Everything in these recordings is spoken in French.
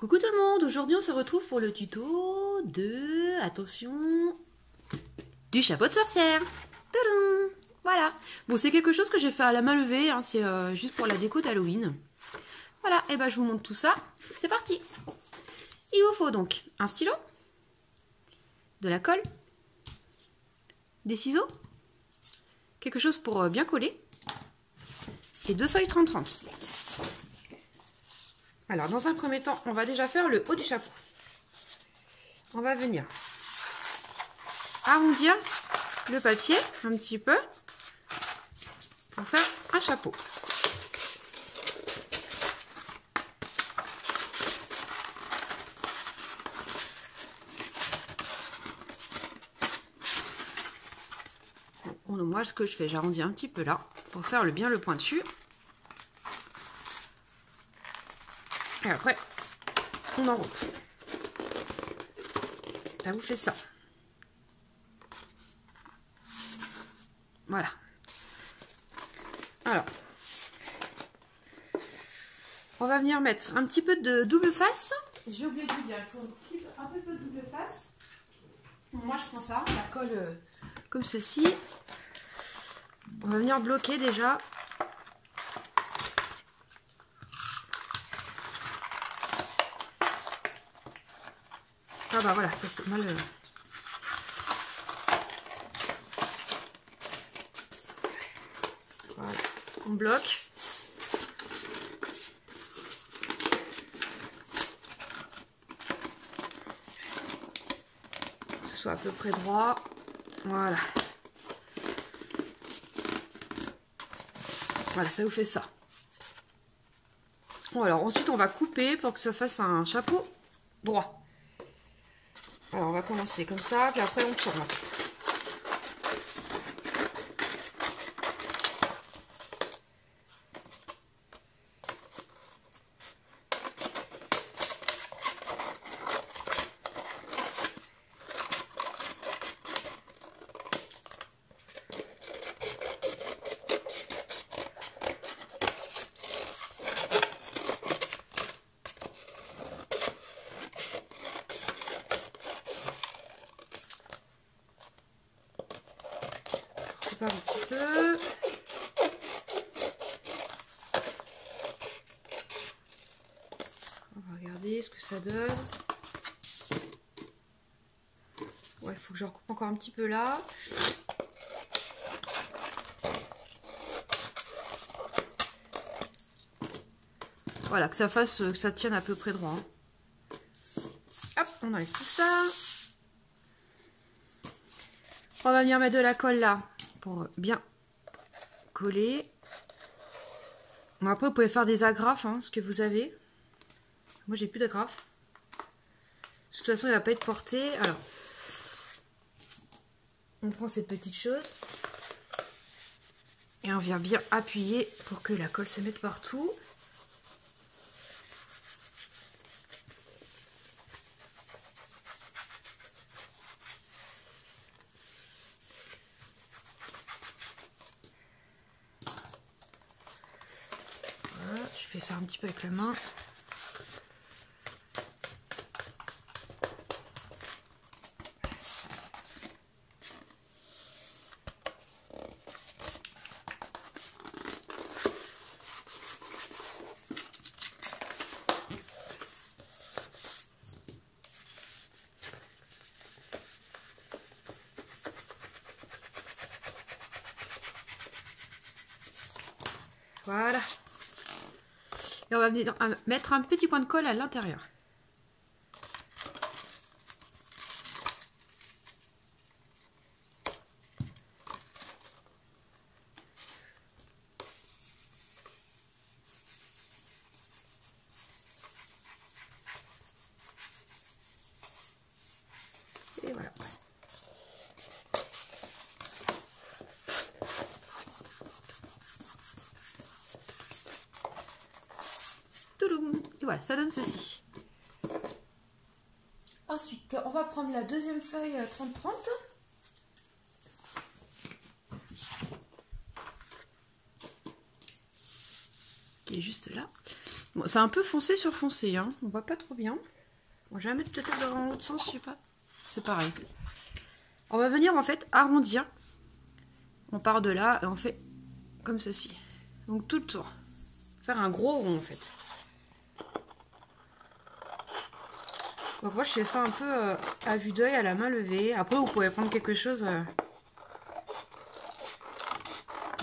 Coucou tout le monde, aujourd'hui on se retrouve pour le tuto de, attention, du chapeau de sorcière. Tadam! Voilà, bon c'est quelque chose que j'ai fait à la main levée, hein, c'est juste pour la déco d'Halloween. Voilà, et ben je vous montre tout ça, c'est parti. Il vous faut donc un stylo, de la colle, des ciseaux, quelque chose pour bien coller, et 2 feuilles 30-30. Alors, dans un premier temps, on va déjà faire le haut du chapeau. On va venir arrondir le papier un petit peu pour faire un chapeau. Bon, moi, ce que je fais, j'arrondis un petit peu là pour faire bien le point dessus. Et après, on enroule. Ça vous fait ça. Voilà. Alors, on va venir mettre un petit peu de double face. J'ai oublié de vous dire, il faut un peu de double face. Moi, je prends ça, la colle comme ceci. On va venir bloquer déjà. Ah bah voilà, ça c'est mal. Voilà, on bloque. Que ce soit à peu près droit. Voilà. Voilà, ça vous fait ça. Bon, alors ensuite on va couper pour que ça fasse un chapeau droit. Alors on va commencer comme ça, puis après on tourne en fait. Un petit peu. On va regarder ce que ça donne. Ouais, il faut que je recoupe encore un petit peu là. Voilà, que ça fasse, que ça tienne à peu près droit. Hein. Hop, on enlève tout ça. On va venir mettre de la colle là pour bien coller. Bon, après, vous pouvez faire des agrafes, hein, ce que vous avez. Moi, j'ai plus d'agrafes. De toute façon, il ne va pas être porté. Alors, on prend cette petite chose et on vient bien appuyer pour que la colle se mette partout. Je vais faire un petit peu avec la main. Voilà. Et on va venir mettre un petit point de colle à l'intérieur. Et voilà. Et voilà, ça donne ceci. Ensuite, on va prendre la deuxième feuille 30-30. Qui est juste là. Bon, c'est un peu foncé sur foncé, hein. On voit pas trop bien. Bon, je vais mettre peut-être dans l'autre sens, je sais pas. C'est pareil. On va venir en fait arrondir. On part de là et on fait comme ceci. Donc tout le tour. Faire un gros rond en fait. Donc moi je fais ça un peu à vue d'œil, à la main levée. Après vous pouvez prendre quelque chose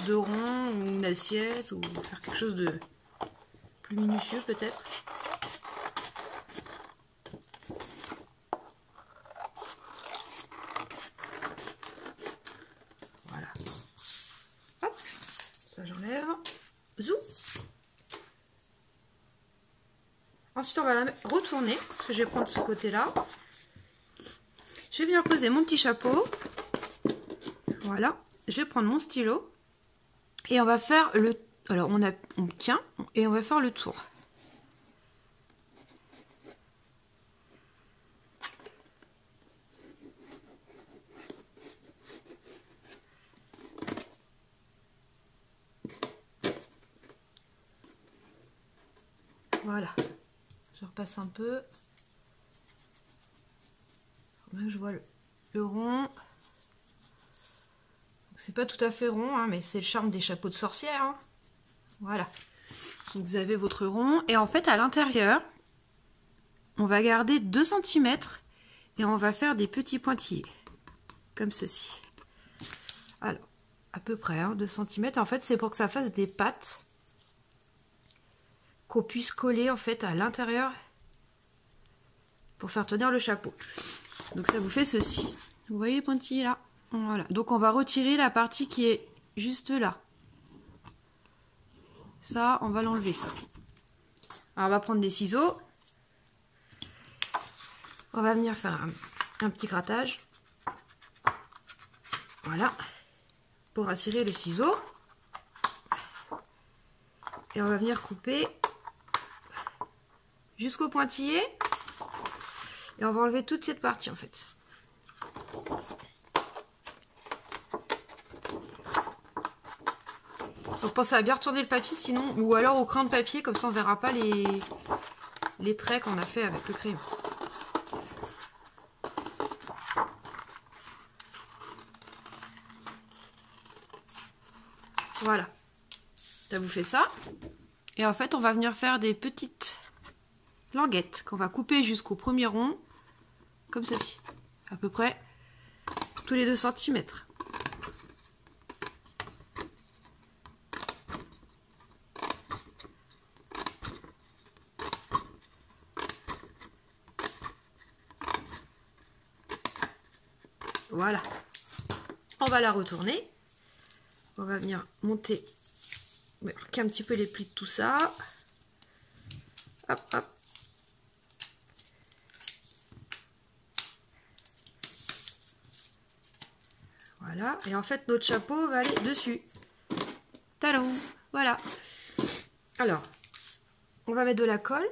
de rond, ou une assiette, ou faire quelque chose de plus minutieux peut-être. Voilà. Hop, ça j'enlève. Zou. Ensuite on va la retourner, parce que je vais prendre ce côté-là. Je vais venir poser mon petit chapeau. Voilà. Je vais prendre mon stylo. Et on va faire le... Alors on tient et on va faire le tour. Voilà. Je repasse un peu. Faut bien que je vois le rond. C'est pas tout à fait rond, hein, mais c'est le charme des chapeaux de sorcière. Hein. Voilà. Donc vous avez votre rond. Et en fait, à l'intérieur, on va garder 2 cm et on va faire des petits pointillés. Comme ceci. Alors, à peu près, hein, 2 cm. En fait, c'est pour que ça fasse des pattes. Qu'on puisse coller, en fait, à l'intérieur. Pour faire tenir le chapeau. Donc ça vous fait ceci. Vous voyez les pointillés là? Voilà. Donc on va retirer la partie qui est juste là. Ça, on va l'enlever ça. Alors on va prendre des ciseaux. On va venir faire un petit grattage. Voilà. Pour attirer le ciseau. Et on va venir couper jusqu'au pointillé. Et on va enlever toute cette partie en fait. Donc pensez à bien retourner le papier sinon, ou alors au crayon de papier, comme ça on verra pas les traits qu'on a fait avec le crayon. Voilà. Ça vous fait ça. Et en fait on va venir faire des petites languettes qu'on va couper jusqu'au premier rond, comme ceci. À peu près tous les 2 cm. Voilà. On va la retourner. On va venir monter, marquer un petit peu les plis de tout ça. Hop, hop. Voilà. Et en fait, notre chapeau va aller dessus. Talon. Voilà. Alors, on va mettre de la colle.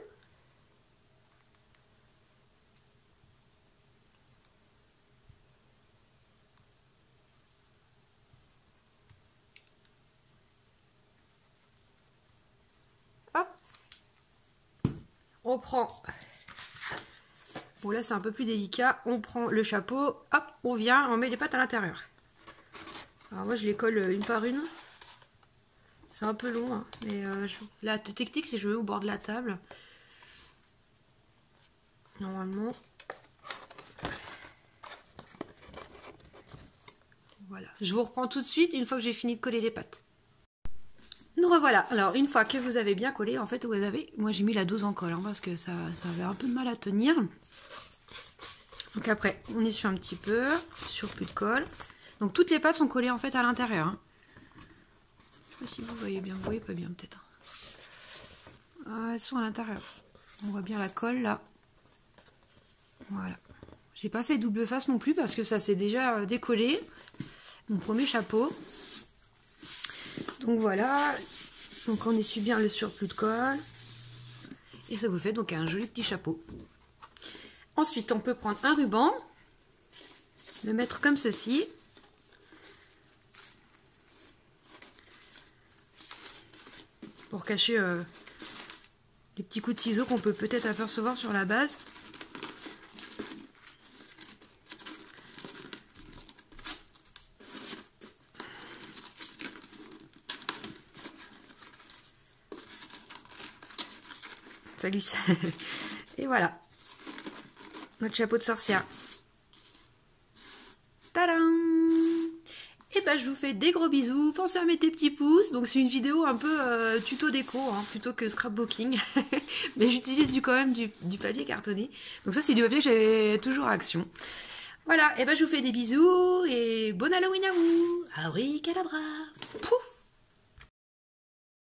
On prend, bon là c'est un peu plus délicat, on prend le chapeau, hop, on vient, on met les pattes à l'intérieur. Alors moi je les colle une par une, c'est un peu long, hein, mais la technique c'est que je mets au bord de la table, normalement. Voilà, je vous reprends tout de suite une fois que j'ai fini de coller les pattes. Nous revoilà. Alors une fois que vous avez bien collé, en fait vous avez, moi j'ai mis la dose en colle hein, parce que ça avait un peu de mal à tenir. Donc après on essuie un petit peu, sur plus de colle. Donc toutes les pattes sont collées en fait à l'intérieur. Hein. Je sais pas si vous voyez bien, vous voyez pas bien peut-être. Ah, elles sont à l'intérieur. On voit bien la colle là. Voilà. J'ai pas fait double face non plus parce que ça s'est déjà décollé. Mon premier chapeau. Donc voilà, donc on essuie bien le surplus de colle et ça vous fait donc un joli petit chapeau. Ensuite on peut prendre un ruban, le mettre comme ceci. Pour cacher les petits coups de ciseaux qu'on peut peut-être apercevoir sur la base. Ça glisse. Et voilà. Notre chapeau de sorcière. Tadam! Et ben je vous fais des gros bisous. Pensez à mettre des petits pouces. Donc c'est une vidéo un peu tuto déco, hein, plutôt que scrapbooking. Mais j'utilise quand même du papier cartonné. Donc ça c'est du papier que j'ai toujours à Action. Voilà, et ben je vous fais des bisous et bon Halloween à vous. Abricadabra. Pouf!